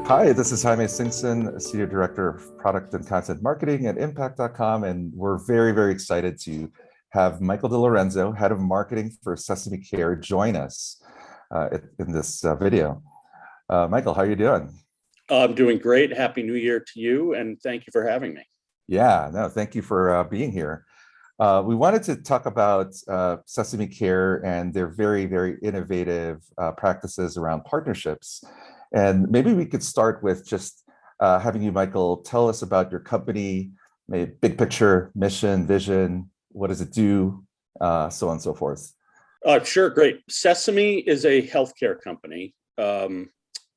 Hi, this is Jaime Singson, Senior Director of Product and Content Marketing at Impactcom, and we're very, very excited to have Michael DiLorenzo, Head of Marketing for Sesame Care, join us in this video. Michael, how are you doing? I'm doing great. Happy New Year to you, and thank you for having me. Yeah, no, thank you for being here. We wanted to talk about Sesame Care and their very, very innovative practices around partnerships. And maybe we could start with just having you, Michael, tell us about your company, maybe big picture, mission, vision, what does it do, so on and so forth. Sure, great. Sesame is a healthcare company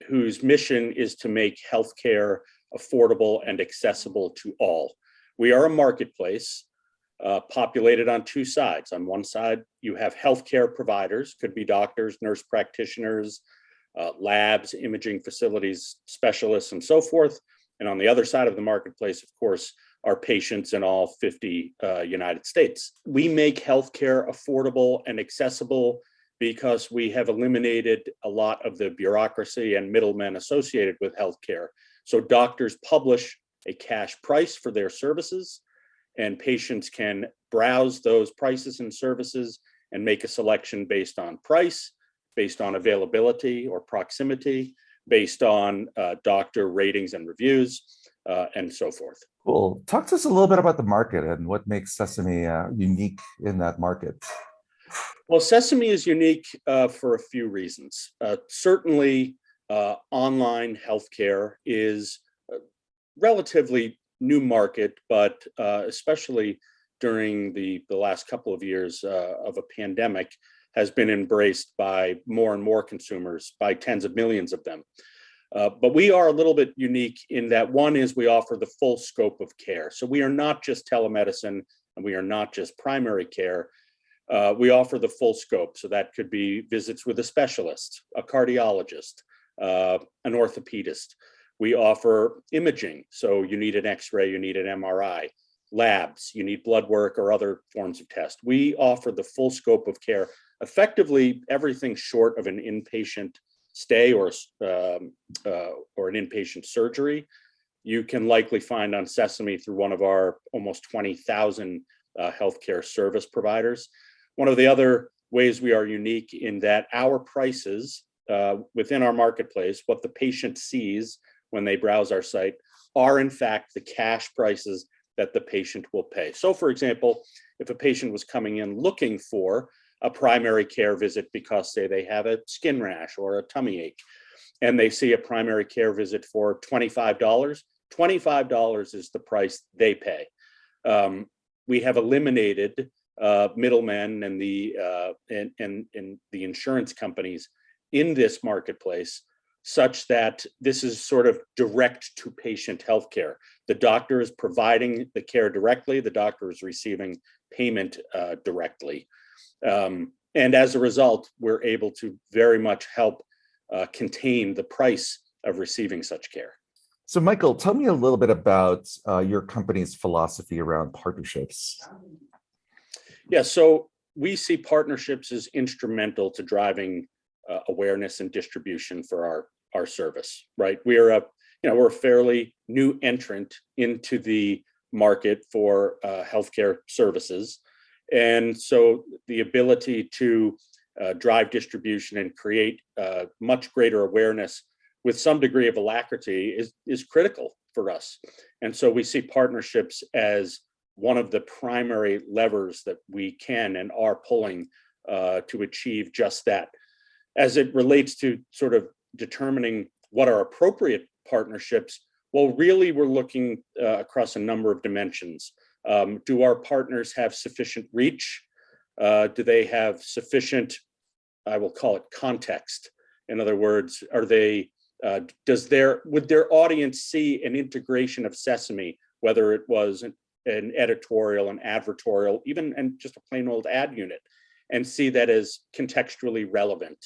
whose mission is to make healthcare affordable and accessible to all. We are a marketplace populated on two sides. On one side, you have healthcare providers, could be doctors, nurse practitioners, labs, imaging facilities, specialists, and so forth. And on the other side of the marketplace, of course, are patients in all 50 United States. We make healthcare affordable and accessible because we have eliminated a lot of the bureaucracy and middlemen associated with healthcare. So doctors publish a cash price for their services, and patients can browse those prices and services and make a selection based on price, based on availability or proximity, based on doctor ratings and reviews, and so forth. Cool. Talk to us a little bit about the market and what makes Sesame unique in that market. Well, Sesame is unique for a few reasons. Certainly, online healthcare is a relatively new market, but especially during the last couple of years of a pandemic, has been embraced by more and more consumers, by tens of millions of them. But we are a little bit unique in that one is we offer the full scope of care. So we are not just telemedicine and we are not just primary care. We offer the full scope. So that could be visits with a specialist, a cardiologist, an orthopedist. We offer imaging. So you need an X-ray, you need an MRI, labs, you need blood work or other forms of test. We offer the full scope of care, effectively everything short of an inpatient stay or an inpatient surgery. You can likely find on Sesame through one of our almost 20,000 healthcare service providers. One of the other ways we are unique in that our prices within our marketplace, what the patient sees when they browse our site, are in fact the cash prices that the patient will pay. So for example, if a patient was coming in looking for a primary care visit because say they have a skin rash or a tummy ache, and they see a primary care visit for $25, $25 is the price they pay. We have eliminated middlemen and the insurance companies in this marketplace, such that this is sort of direct to patient healthcare. The doctor is providing the care directly, the doctor is receiving payment directly. And as a result, we're able to very much help contain the price of receiving such care. So Michael, tell me a little bit about your company's philosophy around partnerships. Yeah, so we see partnerships as instrumental to driving awareness and distribution for our service, right? We're a fairly new entrant into the market for healthcare services. And so the ability to drive distribution and create much greater awareness with some degree of alacrity is critical for us. And so we see partnerships as one of the primary levers that we can and are pulling to achieve just that. As it relates to sort of determining what are appropriate partnerships, well, really we're looking across a number of dimensions. Do our partners have sufficient reach? Do they have sufficient, I will call it context? In other words, would their audience see an integration of Sesame, whether it was an editorial, an advertorial, even and just a plain old ad unit, and see that as contextually relevant?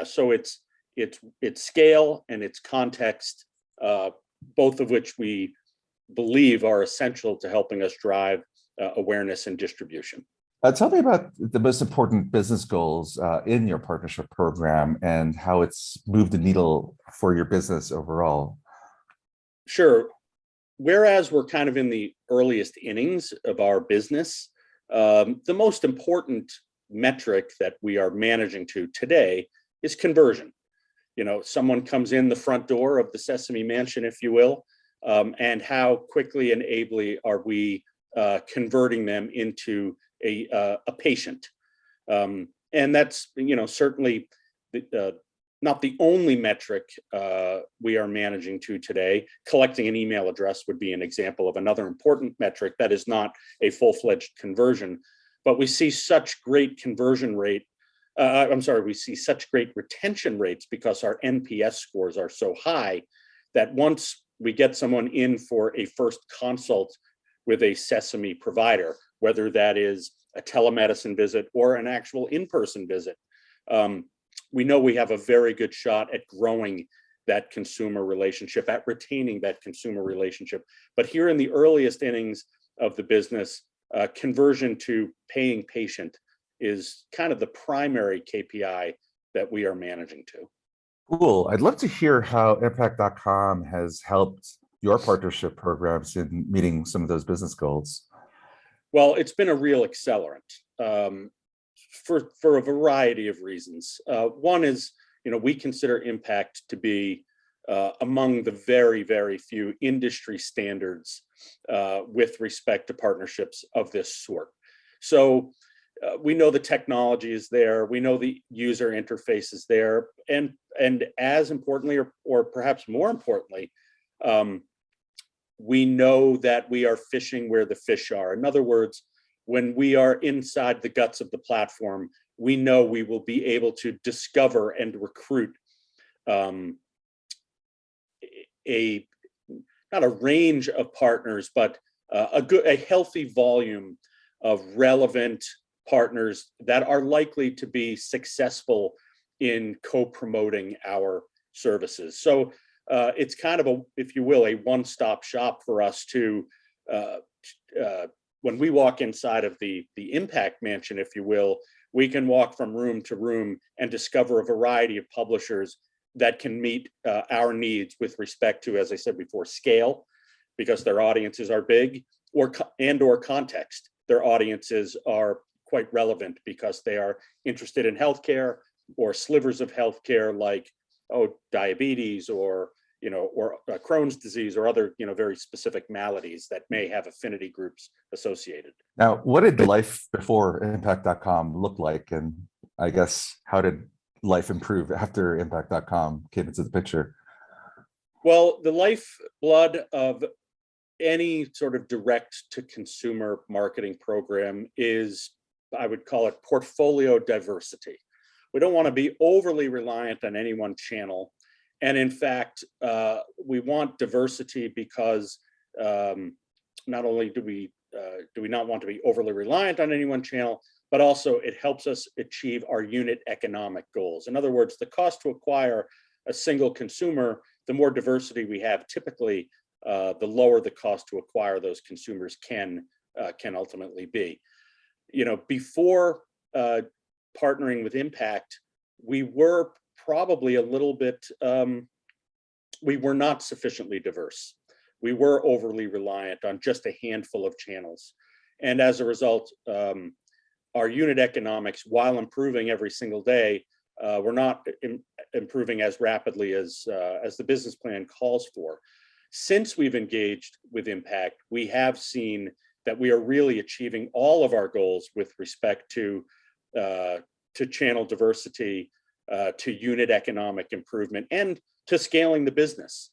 So it's scale and it's context, both of which we believe are essential to helping us drive awareness and distribution. Tell me about the most important business goals in your partnership program and how it's moved the needle for your business overall. Sure. Whereas we're kind of in the earliest innings of our business, the most important metric that we are managing to today is conversion. Someone comes in the front door of the Sesame Mansion, if you will, and how quickly and ably are we converting them into a patient. And that's, certainly not the only metric we are managing to today. Collecting an email address would be an example of another important metric that is not a full-fledged conversion, but we see such great conversion rate. We see such great retention rates because our NPS scores are so high that once we get someone in for a first consult with a Sesame provider, whether that is a telemedicine visit or an actual in-person visit, we know we have a very good shot at growing that consumer relationship, at retaining that consumer relationship. But here in the earliest innings of the business, conversion to paying patient is kind of the primary KPI that we are managing to. Cool. I'd love to hear how Impact.com has helped your partnership programs in meeting some of those business goals. Well, it's been a real accelerant for a variety of reasons. One is, we consider Impact to be among the very, very few industry standards with respect to partnerships of this sort. So we know the technology is there, we know the user interface is there, and as importantly, or perhaps more importantly, we know that we are fishing where the fish are. In other words, when we are inside the guts of the platform, we know we will be able to discover and recruit not a range of partners, but a healthy volume of relevant partners that are likely to be successful in co-promoting our services. So it's kind of if you will, a one-stop shop for us to when we walk inside of the Impact Mansion, if you will, we can walk from room to room and discover a variety of publishers that can meet our needs with respect to, as I said before, scale, because their audiences are big, or context. Their audiences are quite relevant because they are interested in healthcare or slivers of healthcare like diabetes or Crohn's disease or other very specific maladies that may have affinity groups associated. Now, what did life before Impact.com look like? And I guess, how did life improve after Impact.com came into the picture? Well, the lifeblood of any sort of direct to consumer marketing program is, I would call it, portfolio diversity. We don't want to be overly reliant on any one channel. And in fact, we want diversity because not only do we not want to be overly reliant on any one channel, but also it helps us achieve our unit economic goals. In other words, the cost to acquire a single consumer, the more diversity we have, typically, the lower the cost to acquire those consumers can ultimately be. Before partnering with Impact, we were probably a little bit, we were not sufficiently diverse. We were overly reliant on just a handful of channels. And as a result, our unit economics, while improving every single day, were not improving as rapidly as the business plan calls for. Since we've engaged with Impact, we have seen that we are really achieving all of our goals with respect to channel diversity, to unit economic improvement, and to scaling the business.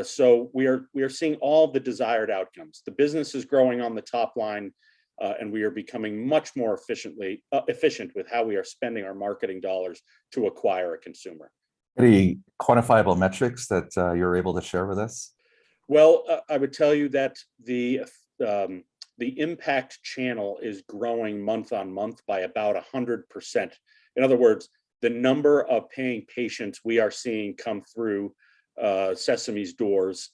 So we are seeing all the desired outcomes. The business is growing on the top line, and we are becoming much more efficient with how we are spending our marketing dollars to acquire a consumer. Any quantifiable metrics that you're able to share with us? Well, I would tell you that the Impact channel is growing month on month by about 100%. In other words, the number of paying patients we are seeing come through Sesame's doors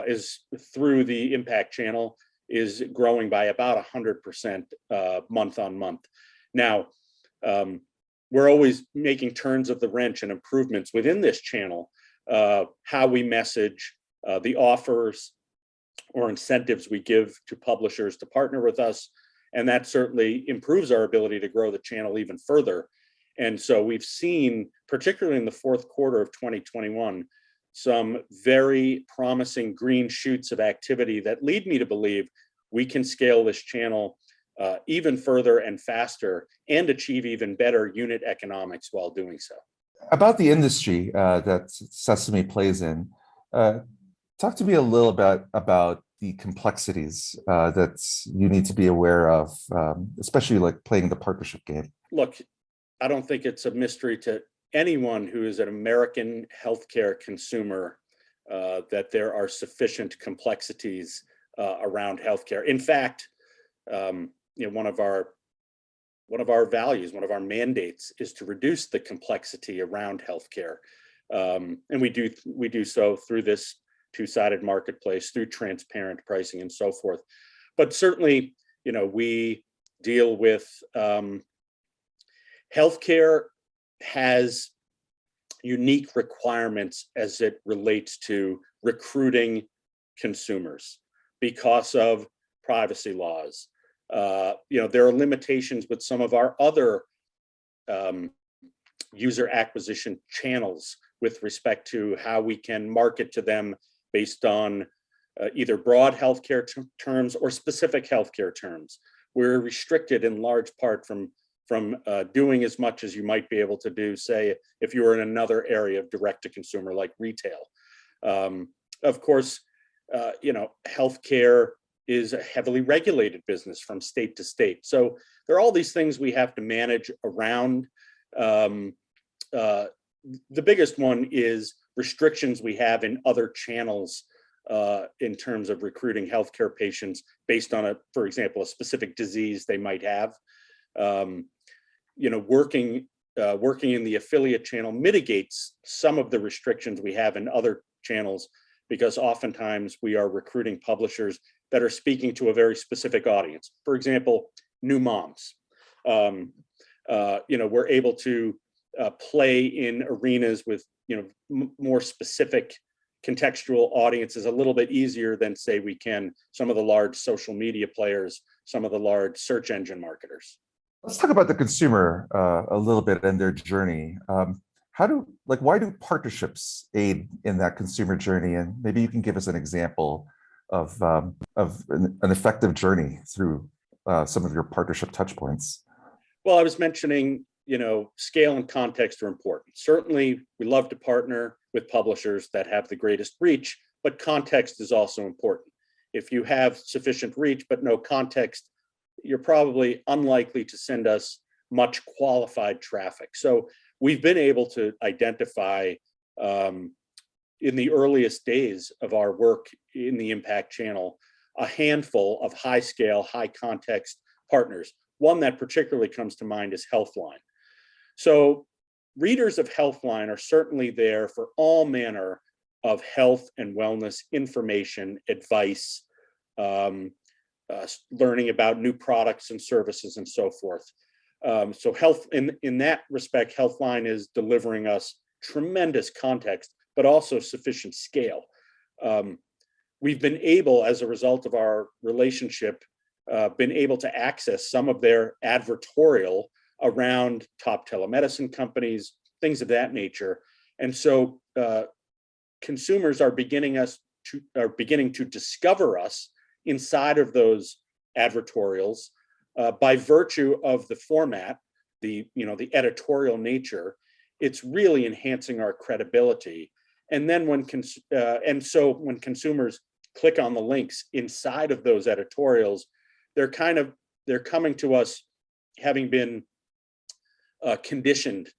is through the Impact channel is growing by about 100% month on month. Now, we're always making turns of the wrench and improvements within this channel, how we message, the offers or incentives we give to publishers to partner with us. And that certainly improves our ability to grow the channel even further. And so we've seen, particularly in the fourth quarter of 2021, some very promising green shoots of activity that lead me to believe we can scale this channel even further and faster and achieve even better unit economics while doing so. About the industry that Sesame plays in, talk to me a little about the complexities that you need to be aware of, especially like playing the partnership game. Look, I don't think it's a mystery to anyone who is an American healthcare consumer that there are sufficient complexities around healthcare. In fact, one of our values, one of our mandates, is to reduce the complexity around healthcare, and we do so through this two-sided marketplace, through transparent pricing and so forth. But certainly, we deal with healthcare has unique requirements as it relates to recruiting consumers because of privacy laws. There are limitations with some of our other user acquisition channels with respect to how we can market to them based on either broad healthcare terms or specific healthcare terms. We're restricted in large part from doing as much as you might be able to do, say, if you were in another area of direct-to-consumer like retail. Of course, healthcare is a heavily regulated business from state to state. So there are all these things we have to manage around. The biggest one is restrictions we have in other channels in terms of recruiting healthcare patients based on, for example, a specific disease they might have. Working in the affiliate channel mitigates some of the restrictions we have in other channels, because oftentimes we are recruiting publishers that are speaking to a very specific audience. For example, new moms. We're able to play in arenas with more specific contextual audiences a little bit easier than, say, we can some of the large social media players, some of the large search engine marketers. Let's talk about the consumer a little bit and their journey. Why do partnerships aid in that consumer journey? And maybe you can give us an example of an effective journey through some of your partnership touch points. Well, I was mentioning, scale and context are important. Certainly, we love to partner with publishers that have the greatest reach, but context is also important. If you have sufficient reach but no context, you're probably unlikely to send us much qualified traffic. So we've been able to identify in the earliest days of our work in the Impact channel, a handful of high scale, high context partners. One that particularly comes to mind is Healthline. So readers of Healthline are certainly there for all manner of health and wellness information, advice, learning about new products and services and so forth. So health in that respect, Healthline is delivering us tremendous context, but also sufficient scale. We've been able, as a result of our relationship, been able to access some of their advertorial around top telemedicine companies, things of that nature. And so consumers are beginning to discover us inside of those advertorials by virtue of the format, the editorial nature. It's really enhancing our credibility. And then when consumers click on the links inside of those editorials, they're coming to us having been conditioned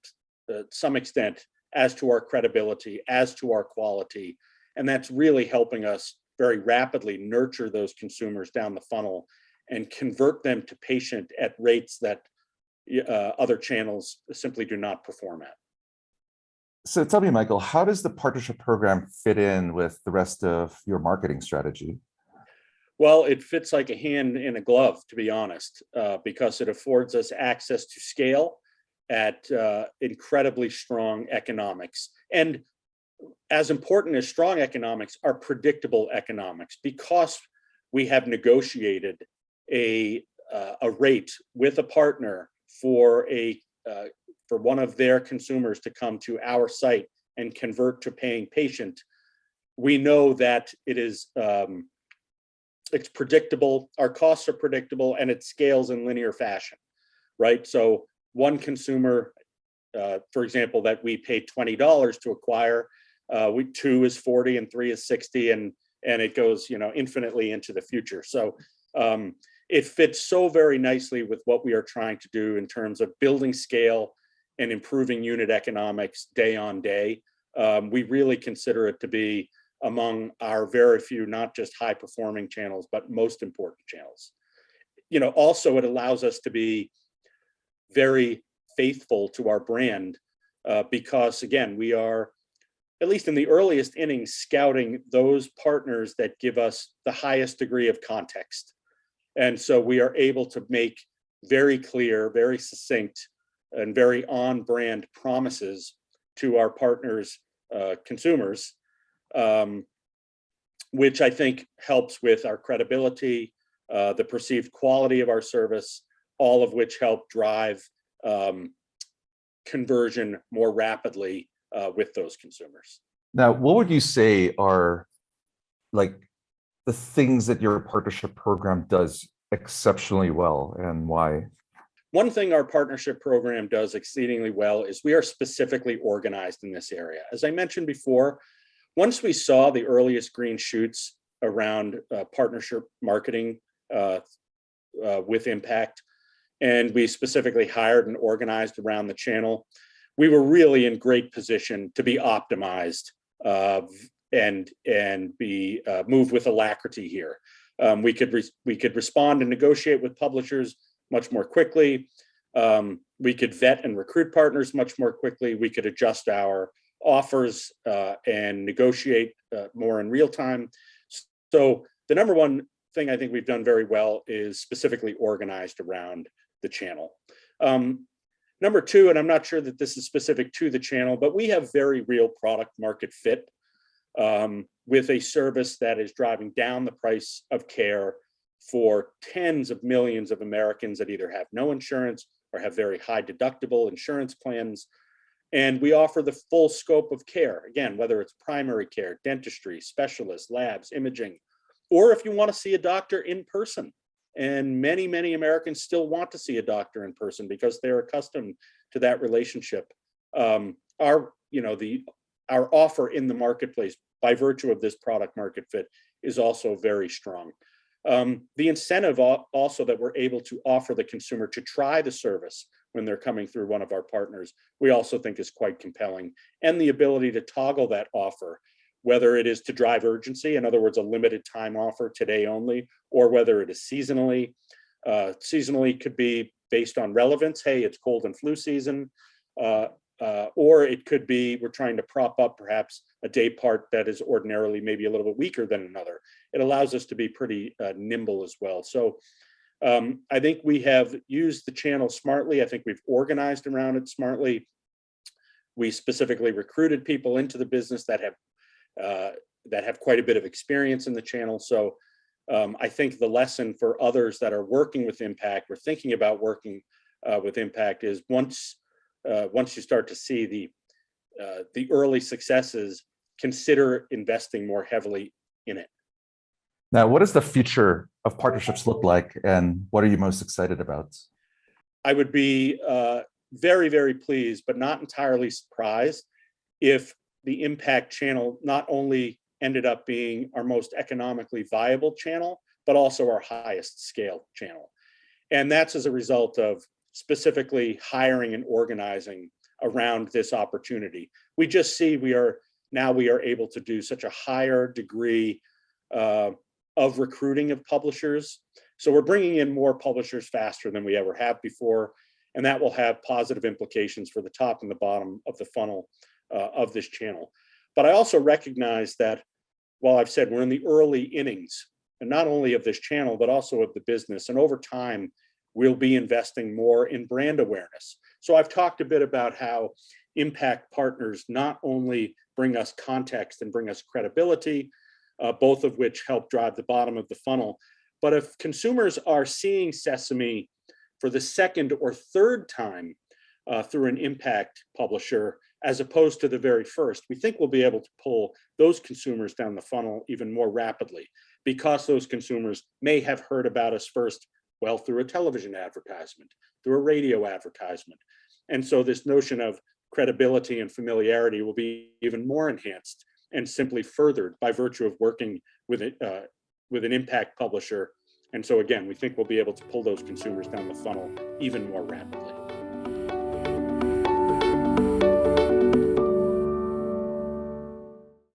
to some extent as to our credibility, as to our quality. And that's really helping us very rapidly nurture those consumers down the funnel and convert them to patient at rates that other channels simply do not perform at. So tell me, Michael, how does the partnership program fit in with the rest of your marketing strategy? Well, it fits like a hand in a glove, to be honest, because it affords us access to scale at incredibly strong economics. And as important as strong economics are predictable economics, because we have negotiated a rate with a partner for one of their consumers to come to our site and convert to paying patient. We know that it's predictable, our costs are predictable, and it scales in linear fashion, right? So one consumer, for example, that we paid $20 to acquire, two is 40 and three is 60, and it goes, infinitely into the future. So it fits so very nicely with what we are trying to do in terms of building scale and improving unit economics day on day. We really consider it to be among our very few, not just high performing channels, but most important channels. Also it allows us to be very faithful to our brand because again, we are, at least in the earliest innings, scouting those partners that give us the highest degree of context. And so we are able to make very clear, very succinct, and very on brand promises to our partners, consumers, which I think helps with our credibility, the perceived quality of our service, all of which help drive conversion more rapidly with those consumers. Now, what would you say are like the things that your partnership program does exceptionally well, and why? One thing our partnership program does exceedingly well is we are specifically organized in this area. As I mentioned before, once we saw the earliest green shoots around partnership marketing with Impact, and we specifically hired and organized around the channel, we were really in great position to be optimized and be moved with alacrity here. We could respond and negotiate with publishers much more quickly. We could vet and recruit partners much more quickly. We could adjust our offers and negotiate more in real time. So the number one thing I think we've done very well is specifically organized around the channel. Number two, and I'm not sure that this is specific to the channel, but we have very real product market fit with a service that is driving down the price of care for tens of millions of Americans that either have no insurance or have very high deductible insurance plans. And we offer the full scope of care, again, whether it's primary care, dentistry, specialists, labs, imaging, or if you want to see a doctor in person. And many, many Americans still want to see a doctor in person because they're accustomed to that relationship. Our offer in the marketplace, by virtue of this product market fit, is also very strong. The incentive also that we're able to offer the consumer to try the service when they're coming through one of our partners, we also think is quite compelling. And the ability to toggle that offer, whether it is to drive urgency, in other words, a limited time offer today only, or whether it is seasonally. Seasonally could be based on relevance. Hey, it's cold and flu season. Or it could be we're trying to prop up perhaps a day part that is ordinarily maybe a little bit weaker than another. It allows us to be pretty nimble as well. So I think we have used the channel smartly. I think we've organized around it smartly. We specifically recruited people into the business that have quite a bit of experience in the channel. So I think the lesson for others that are working with Impact or thinking about working with Impact is once you start to see the early successes, consider investing more heavily in it. Now, what does the future of partnerships look like, and what are you most excited about? I would be very, very pleased, but not entirely surprised, if the Impact channel not only ended up being our most economically viable channel, but also our highest scale channel. And that's as a result of specifically hiring and organizing around this opportunity. We just see we are able to do such a higher degree of recruiting of publishers. So we're bringing in more publishers faster than we ever have before, and that will have positive implications for the top and the bottom of the funnel of this channel. But I also recognize that while I've said we're in the early innings not only of this channel, but also of the business. And over time, we'll be investing more in brand awareness. So I've talked a bit about how impact partners not only bring us context and bring us credibility, both of which help drive the bottom of the funnel, but if consumers are seeing Sesame for the second or third time through an impact publisher, as opposed to the very first, we think we'll be able to pull those consumers down the funnel even more rapidly, because those consumers may have heard about us first, well, through a television advertisement, through a radio advertisement. And so this notion of credibility and familiarity will be even more enhanced and simply furthered by virtue of working with an impact publisher. And so again, we think we'll be able to pull those consumers down the funnel even more rapidly.